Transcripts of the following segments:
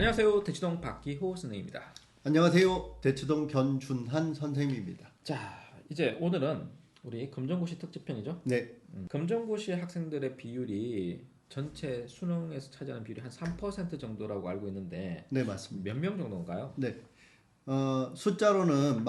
안녕하세요. 대치동 박기호 선생님입니다. 안녕하세요. 대치동 견준한 선생님입니다. 자, 이제 오늘은 우리 검정고시 특집편이죠. 네, 검정고시 학생들의 비율이 전체 수능에서 차지하는 비율이 한 3% 정도라고 알고 있는데 네 맞습니다. 몇 명 정도인가요? 네, 숫자로는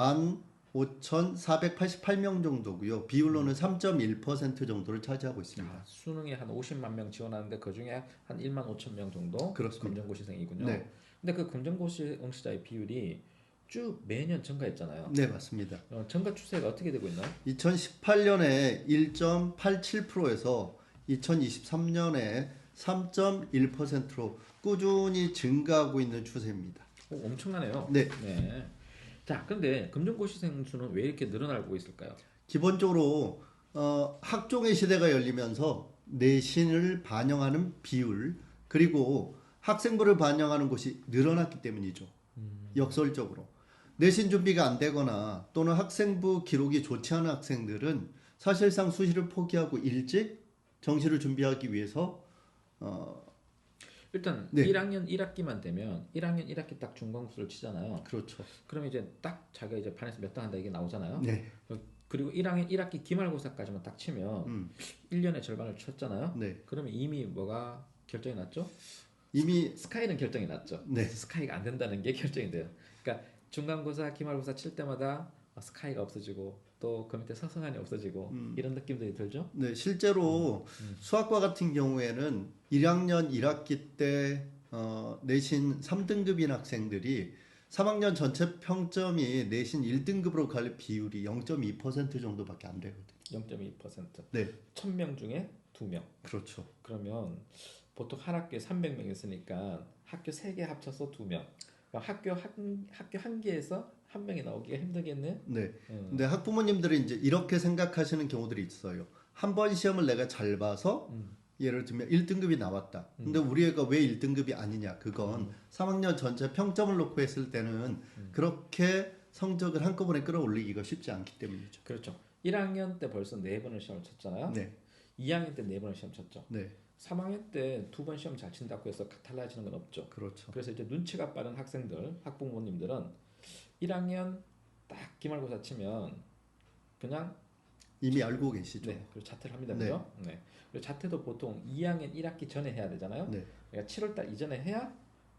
15,488명 정도고요. 비율로는 3.1% 정도를 차지하고 있습니다. 수능에 한 50만 명 지원하는데 그 중에 한 1만 5천 명 정도 그렇습니다. 검정고시생이군요. 네, 근데 그 검정고시 응시자의 비율이 쭉 매년 증가했잖아요. 네 맞습니다. 증가 추세가 어떻게 되고 있나요? 2018년에 1.87%에서 2023년에 3.1%로 꾸준히 증가하고 있는 추세입니다. 엄청나네요. 네. 네. 자, 근데 검정고시생 수는 왜 이렇게 늘어나고 있을까요? 기본적으로 학종의 시대가 열리면서 내신을 반영하는 비율 그리고 학생부를 반영하는 곳이 늘어났기 때문이죠. 역설적으로 내신 준비가 안 되거나 또는 학생부 기록이 좋지 않은 학생들은 사실상 수시를 포기하고 일찍 정시를 준비하기 위해서 일단 네. 1학년 1학기만 되면 1학년 1학기 딱 중간고사를 치잖아요. 그렇죠. 그러면 이제 딱 자기가 이제 반에서 몇 등 한다 이게 나오잖아요. 네. 그리고 1학년 1학기 기말고사까지만 딱 치면 1년의 절반을 쳤잖아요. 네. 그러면 이미 뭐가 결정이 났죠? 이미 스카이는 결정이 났죠. 네. 스카이가 안 된다는 게 결정이 돼요. 그러니까 중간고사, 기말고사 칠 때마다 스카이가 없어지고 또 그 밑에 서성한이 없어지고 이런 느낌들이 들죠. 네, 실제로 수학과 같은 경우에는 1학년 1학기 때 내신 3등급인 학생들이 3학년 전체 평점이 내신 1등급으로 갈 비율이 0.2% 정도밖에 안 되거든요. 0.2%. 네, 1000명 중에 2명. 그렇죠. 그러면 보통 한 학교에 300명 있으니까 학교 3개 합쳐서 2명. 학교 한 개에서 한 명이 나오기가 힘들겠네. 네. 근데 학부모님들이 이제 이렇게 생각하시는 경우들이 있어요. 한 번 시험을 내가 잘 봐서 예를 들면 1등급이 나왔다. 근데 우리 애가 왜 1등급이 아니냐? 그건 3학년 전체 평점을 놓고 했을 때는 그렇게 성적을 한꺼번에 끌어올리기가 쉽지 않기 때문이죠. 그렇죠. 1학년 때 벌써 4번을 시험을 쳤잖아요. 네. 2학년 때 4번을 시험 쳤죠. 네. 3학년 때 2번 시험 잘 친다고 해서 달라지는 건 없죠. 그렇죠. 그래서 이제 눈치가 빠른 학생들, 학부모님들은 1학년 딱 기말고사 치면 그냥 이미 알고 계시죠. 네, 그리고 자퇴를 합니다. 네. 그죠? 네. 그리고 자퇴도 보통 2학년 1학기 전에 해야 되잖아요. 네. 그러니까 7월달 이전에 해야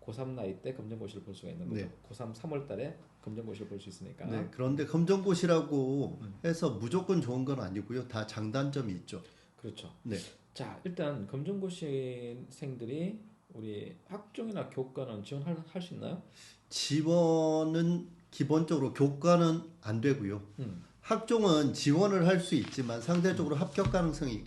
고3 나이 때 검정고시를 볼 수가 있는 거죠. 네. 고3 3월달에 검정고시를 볼 수 있으니까. 네, 그런데 검정고시라고 해서 무조건 좋은 건 아니고요. 다 장단점이 있죠. 그렇죠. 네. 자, 일단 검정고시생들이 우리 학종이나 교과는 지원할 수 있나요? 지원은 기본적으로 교과는 안 되고요. 학종은 지원을 할 수 있지만 상대적으로 합격 가능성이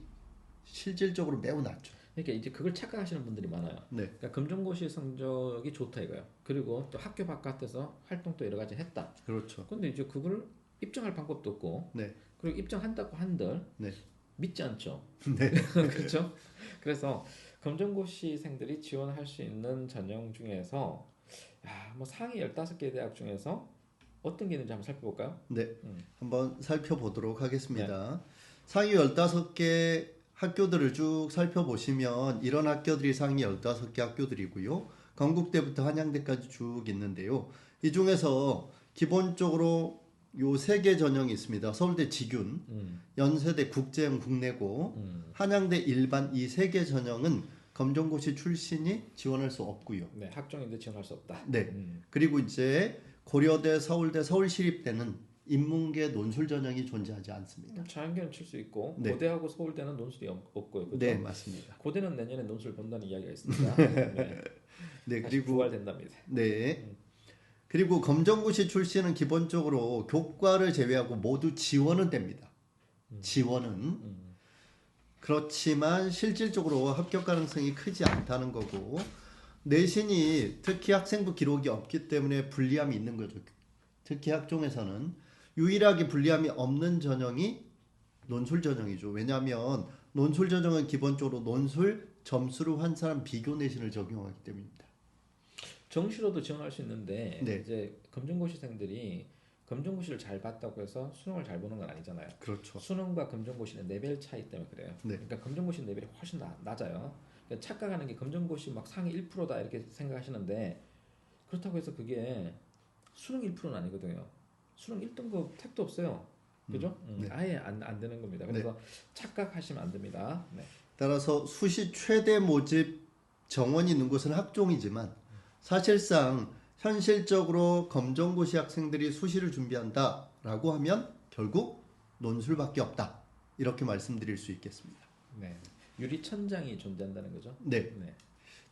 실질적으로 매우 낮죠. 그러니까 이제 그걸 착각하시는 분들이 많아요. 네. 그러니까 검정고시 성적이 좋다 이거예요. 그리고 또 학교 바깥에서 활동도 여러 가지 했다. 그렇죠. 근데 이제 그걸 입증할 방법도 없고, 네. 그리고 입증한다고 한들 네. 믿지 않죠. 네. 그렇죠? 그래서 검정고시생들이 지원할 수 있는 전형 중에서 뭐 상위 15개 대학 중에서 어떤 게 있는지 한번 살펴볼까요? 네. 한번 살펴보도록 하겠습니다. 네. 상위 15개 학교들을 쭉 살펴보시면 이런 학교들이 상위 15개 학교들이고요. 건국대부터 한양대까지 쭉 있는데요. 이 중에서 기본적으로 요 3개 전형이 있습니다. 서울대 직윤, 연세대 국제형 국내고, 한양대 일반 이 3개 전형은 검정고시 출신이 지원할 수 없고요. 네, 학종인데 지원할 수 없다. 네. 그리고 이제 고려대, 서울대, 서울시립대는 인문계 논술 전형이 존재하지 않습니다. 자연계는 칠 수 있고 네. 고대하고 서울대는 논술이 없고요. 그렇죠? 네, 맞습니다. 고대는 내년에 논술 본다는 이야기가 있습니다. 네. 네, 다시 그리고 부활된답니다. 네. 그리고 검정고시 출신은 기본적으로 교과를 제외하고 모두 지원은 됩니다. 지원은. 그렇지만 실질적으로 합격 가능성이 크지 않다는 거고 내신이 특히 학생부 기록이 없기 때문에 불리함이 있는 거죠. 특히 학종에서는 유일하게 불리함이 없는 전형이 논술 전형이죠. 왜냐하면 논술 전형은 기본적으로 논술 점수를 환산한 비교 내신을 적용하기 때문입니다. 정시로도 지원할 수 있는데 네. 이제 검정고시생들이 검정고시를 잘 봤다고 해서 수능을 잘 보는 건 아니잖아요. 그렇죠. 수능과 검정고시는 레벨 차이 때문에 그래요. 네. 그러니까 검정고시 레벨이 훨씬 낮아요. 그러니까 착각하는 게 검정고시 막 상위 1%다 이렇게 생각하시는데 그렇다고 해서 그게 수능 1%는 아니거든요. 수능 1등급 택도 없어요. 그죠? 네. 아예 안 되는 겁니다. 그래서 착각하시면 안 됩니다. 네. 따라서 수시 최대 모집 정원이 있는 곳은 학종이지만 사실상 현실적으로 검정고시 학생들이 수시를 준비한다라고 하면 결국 논술밖에 없다. 이렇게 말씀드릴 수 있겠습니다. 네. 유리천장이 존재한다는 거죠. 네. 네.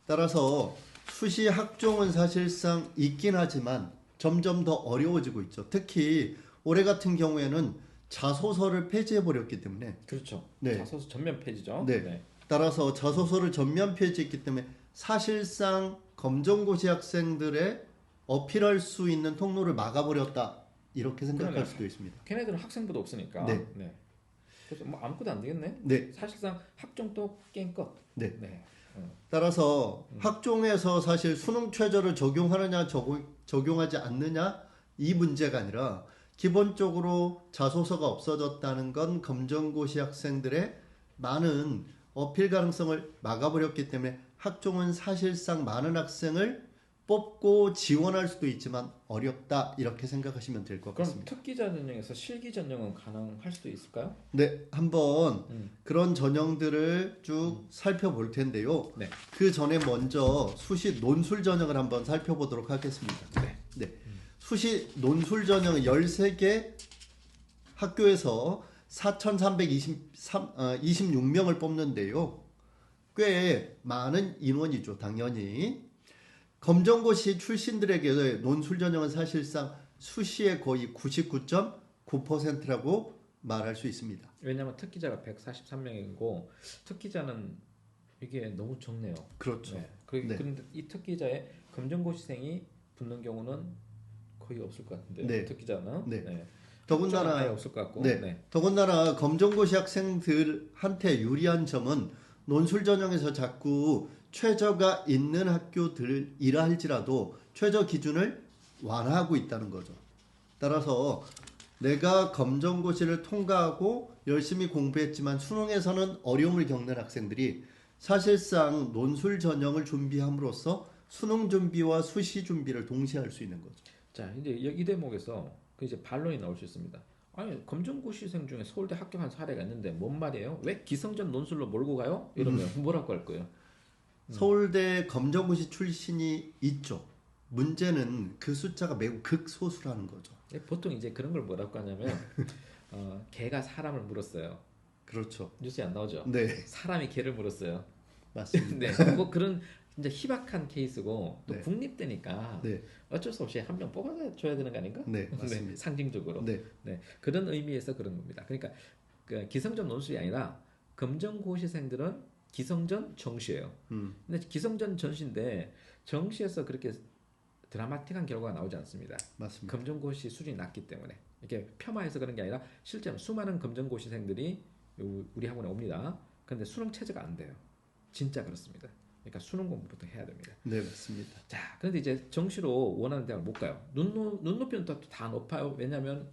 따라서 수시 학종은 사실상 있긴 하지만 점점 더 어려워지고 있죠. 특히 올해 같은 경우에는 자소서를 폐지해 버렸기 때문에 그렇죠. 네. 자소서 전면 폐지죠. 네. 따라서 자소서를 전면 폐지했기 때문에 사실상 검정고시 학생들의 어필할 수 있는 통로를 막아버렸다 이렇게 생각할 그러네요. 수도 있습니다. 걔네들은 학생부도 없으니까. 네. 그래서 뭐 아무것도 안 되겠네. 네. 사실상 학종도 게임 끝. 네. 네. 따라서 학종에서 사실 수능 최저를 적용하느냐 적용하지 않느냐 이 문제가 아니라 기본적으로 자소서가 없어졌다는 건 검정고시 학생들의 많은 어필 가능성을 막아버렸기 때문에 학종은 사실상 많은 학생을 뽑고 지원할 수도 있지만 어렵다 이렇게 생각하시면 될 것 그럼 같습니다. 특기 전형에서 실기 전형은 가능할 수도 있을까요? 네, 한번 그런 전형들을 쭉 살펴볼 텐데요. 네. 그 전에 먼저 수시 논술 전형을 한번 살펴보도록 하겠습니다. 네. 수시 논술 전형은 13개 학교에서 4,326명을 뽑는데요. 꽤 많은 인원이죠, 당연히. 검정고시 출신들에게 논술 전형은 사실상 수시의 거의 99.9%라고 말할 수 있습니다. 왜냐하면 특기자가 143명이고 특기자는 이게 너무 적네요. 그렇죠. 네. 네. 그런데 이 특기자에 검정고시생이 붙는 경우는 거의 없을 것 같은데요. 네. 특기자는 네. 더군다나 더군다나 아예 없을 것 같고. 네. 더군다나 검정고시 학생들한테 유리한 점은 논술 전형에서 자꾸 최저가 있는 학교들이라 할지라도 최저 기준을 완화하고 있다는 거죠. 따라서 내가 검정고시를 통과하고 열심히 공부했지만 수능에서는 어려움을 겪는 학생들이 사실상 논술 전형을 준비함으로써 수능 준비와 수시 준비를 동시에 할 수 있는 거죠. 자, 이제 이 대목에서 그 이제 반론이 나올 수 있습니다. 아니, 검정고시생 중에 서울대 합격한 사례가 있는데 뭔 말이에요? 왜 기성전 논술로 몰고 가요? 이러면 뭐라고 할 거예요? 서울대 검정고시 출신이 있죠. 문제는 그 숫자가 매우 극소수라는 거죠. 보통 이제 그런 걸 뭐라고 하냐면 개가 사람을 물었어요. 그렇죠. 뉴스에 안 나오죠? 네, 사람이 개를 물었어요. 맞습니다. 네, 뭐 그런 이제 희박한 케이스고 또 네. 국립대니까 네, 어쩔 수 없이 한 명 뽑아줘야 되는 거 아닌가? 네, 맞습니다. 상징적으로. 네, 그런 의미에서 그런 겁니다. 그러니까 그 기성전 논술이 아니라 검정고시생들은 기성전 정시예요. 근데 기성전 전시인데 정시에서 그렇게 드라마틱한 결과가 나오지 않습니다. 맞습니다. 검정고시 수준이 낮기 때문에 이렇게 폄하해서 그런 게 아니라 실제로 수많은 검정고시생들이 우리 학원에 옵니다. 그런데 수능 체제가 안 돼요. 진짜 그렇습니다. 그러니까 수능 공부부터 해야 됩니다. 네, 맞습니다. 자, 그런데 이제 정시로 원하는 대학을 못 가요. 눈높이는 다 높아요. 왜냐하면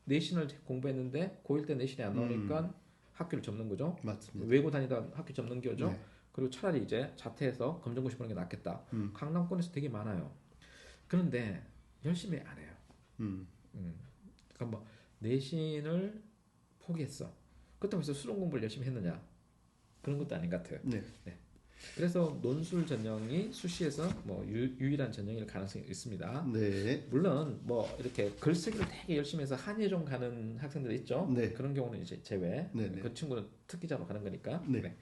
내신을 공부했는데 고1 때 내신이 안 나오니까 학교를 접는 거죠. 맞습니다. 외고 다니다 학교 접는 거죠. 네. 그리고 차라리 이제 자퇴해서 검정고시 보는 게 낫겠다. 강남권에서 되게 많아요. 그런데 열심히 안 해요. 그러니까 뭐 내신을 포기했어. 그렇다고 해서 수능 공부를 열심히 했느냐? 그런 것도 아닌 것 같아요. 네. 그래서 논술 전형이 수시에서 뭐 유일한 전형일 가능성이 있습니다. 네. 물론 뭐 이렇게 글쓰기를 되게 열심히 해서 한예종 가는 학생들 있죠. 네. 그런 경우는 이제 제외. 네, 네. 그 친구는 특기자로 가는 거니까. 네.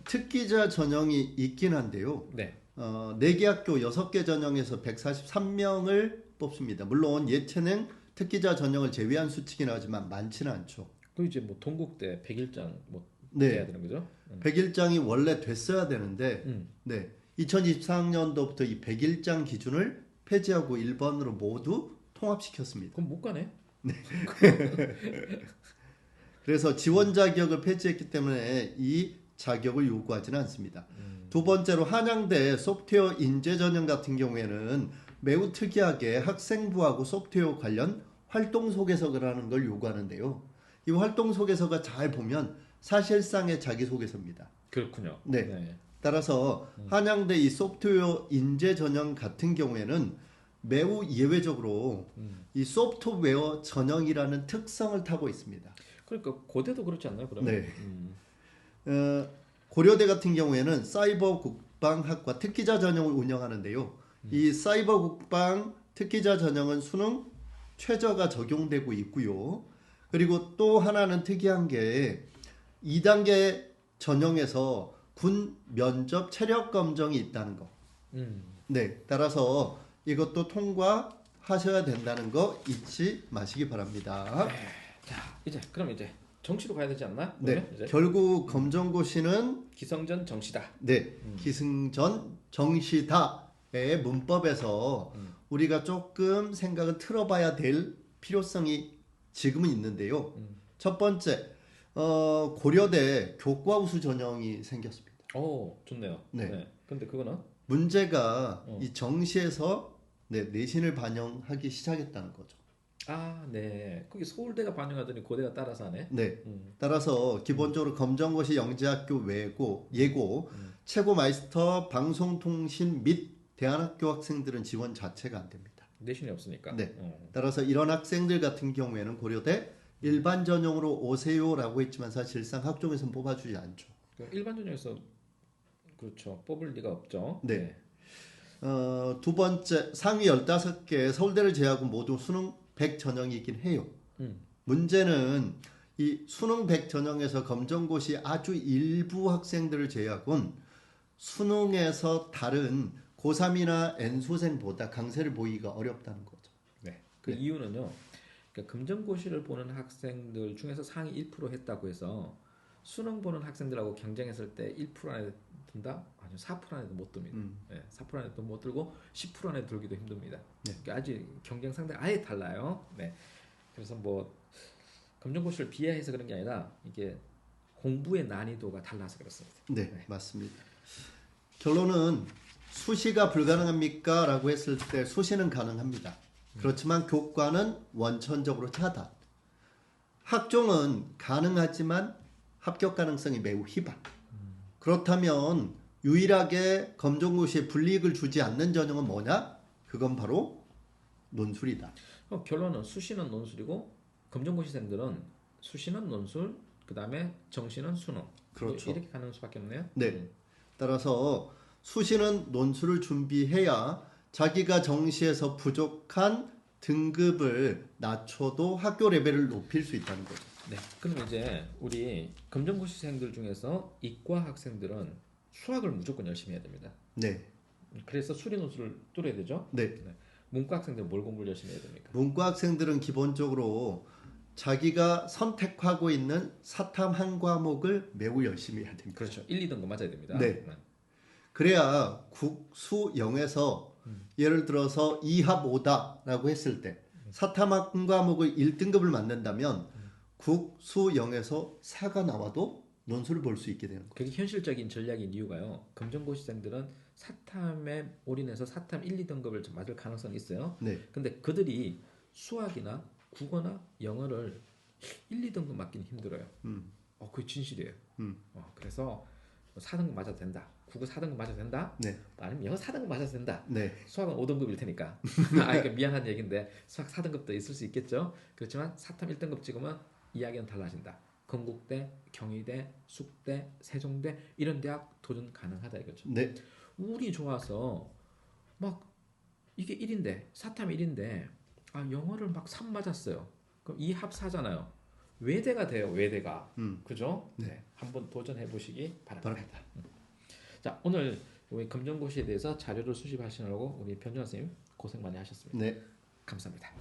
특기자 전형이 있긴 한데요. 네. 4개 학교 6개 전형에서 143명을 뽑습니다. 물론 예체능 특기자 전형을 제외한 수치긴 하지만 많지는 않죠. 그 이제 뭐 동국대 100일장 뭐 네. 돼야 되는 거죠. 100일장이 원래 됐어야 되는데 네. 2024학년도부터 이 100일장 기준을 폐지하고 1번으로 모두 통합시켰습니다. 그럼 못 가네. 그래서 지원 자격을 폐지했기 때문에 이 자격을 요구하지는 않습니다. 두 번째로 한양대 소프트웨어 인재 전형 같은 경우에는 매우 특이하게 학생부하고 소프트웨어 관련 활동 소개서를 하는 걸 요구하는데요. 이 활동 소개서가 잘 보면 사실상의 자기소개서입니다. 그렇군요. 네. 따라서 한양대 이 소프트웨어 인재 전형 같은 경우에는 매우 예외적으로 이 소프트웨어 전형이라는 특성을 타고 있습니다. 그러니까 고대도 그렇지 않나요? 그러면? 네. 고려대 같은 경우에는 사이버 국방학과 특기자 전형을 운영하는데요. 이 사이버 국방 특기자 전형은 수능 최저가 적용되고 있고요. 그리고 또 하나는 특이한 게 2단계 전형에서 군 면접 체력 검정이 있다는 거. 네, 따라서 이것도 통과하셔야 된다는 거 잊지 마시기 바랍니다. 네. 자, 그럼 이제 정시로 가야 되지 않나? 네, 이제? 결국 검정고시는 기성전 정시다. 네, 기승전 정시다의 문법에서 우리가 조금 생각을 틀어봐야 될 필요성이 지금은 있는데요. 첫 번째, 고려대 교과 우수 전형이 생겼습니다. 오, 좋네요. 네. 근데 그거는 문제가 이 정시에서 내신을 반영하기 시작했다는 거죠. 아, 네. 거기 서울대가 반영하더니 고대가 따라서 하네. 네. 따라서 기본적으로 검정고시 영재학교 예고, 최고 마이스터 방송통신 및 대안학교 학생들은 지원 자체가 안 됩니다. 내신이 없으니까. 네. 따라서 이런 학생들 같은 경우에는 고려대 일반 전형으로 오세요라고 했지만 사실상 학종에서는 뽑아주지 않죠. 일반 전형에서 그렇죠. 뽑을 리가 없죠. 네. 두 번째, 상위 15개 서울대를 제외하고 모두 수능 100 전형이긴 해요. 문제는 이 수능 100 전형에서 검정고시 아주 일부 학생들을 제외하고는 수능에서 다른 고3이나 N수생보다 강세를 보이기가 어렵다는 거죠. 네. 그 이유는요. 그러니까 검정고시를 보는 학생들 중에서 상위 1% 했다고 해서 수능 보는 학생들하고 경쟁했을 때 1% 안에 든다? 아니요, 4% 안에도 못 듭니다. 네, 4% 안에도 못 들고 10% 안에 들기도 힘듭니다. 네. 그러니까 아직 경쟁 상대가 아예 달라요. 네. 그래서 뭐 검정고시를 비하해서 그런 게 아니라 이게 공부의 난이도가 달라서 그렇습니다. 네. 맞습니다. 결론은 수시가 불가능합니까? 라고 했을 때 수시는 가능합니다. 그렇지만 교과는 원천적으로 차단. 학종은 가능하지만 합격 가능성이 매우 희박. 그렇다면 유일하게 검정고시에 불이익을 주지 않는 전형은 뭐냐? 그건 바로 논술이다. 결론은 수시는 논술이고 검정고시생들은 수시는 논술, 그 다음에 정시는 수능. 그렇죠. 이렇게 가는 수밖에 없네요. 네. 따라서 수시는 논술을 준비해야 자기가 정시에서 부족한 등급을 낮춰도 학교 레벨을 높일 수 있다는 거죠. 네. 그럼 이제 우리 검정고시생들 중에서 이과 학생들은 수학을 무조건 열심히 해야 됩니다. 네. 그래서 수리 논술을 뚫어야 되죠. 네. 네. 문과 학생들은 뭘 공부를 열심히 해야 됩니까? 문과 학생들은 기본적으로 자기가 선택하고 있는 사탐 한 과목을 매우 열심히 해야 됩니다. 그렇죠. 1, 2등급 맞아야 됩니다. 네. 그래야 국수 0에서 예를 들어서 2합 5다라고 했을 때 사탐 한 과목을 1등급을 맞는다면 국수 0에서 4가 나와도 논술을 볼 수 있게 되는 거예요. 그게 현실적인 전략인 이유가요. 검정고시생들은 사탐에 올인해서 사탐 1, 2등급을 좀 맞을 가능성이 있어요. 네. 근데 그들이 수학이나 국어나 영어를 1, 2등급 맞기는 힘들어요. 그게 진실이에요. 그래서 4등급 맞아도 된다. 국어 4등급 맞아도 된다. 네. 아니면 영어 4등급 맞아도 된다. 네. 수학은 5등급일 테니까. 그러니까 미안한 얘기인데 수학 4등급도 있을 수 있겠죠. 그렇지만 사탐 1등급 찍으면 이야기는 달라진다. 건국대, 경희대, 숙대, 세종대 이런 대학 도전 가능하다 이거죠. 네. 운이 좋아서 막 이게 1인데 사탐 1인데 영어를 막 3 맞았어요. 그럼 2합 4잖아요. 외대가 돼요. 외대가. 그죠? 네. 한번 도전해 보시기 바랍니다. 자, 오늘 우리 검정고시에 대해서 자료를 수집하시느라고 우리 변준환 선생님 고생 많이 하셨습니다. 네. 감사합니다.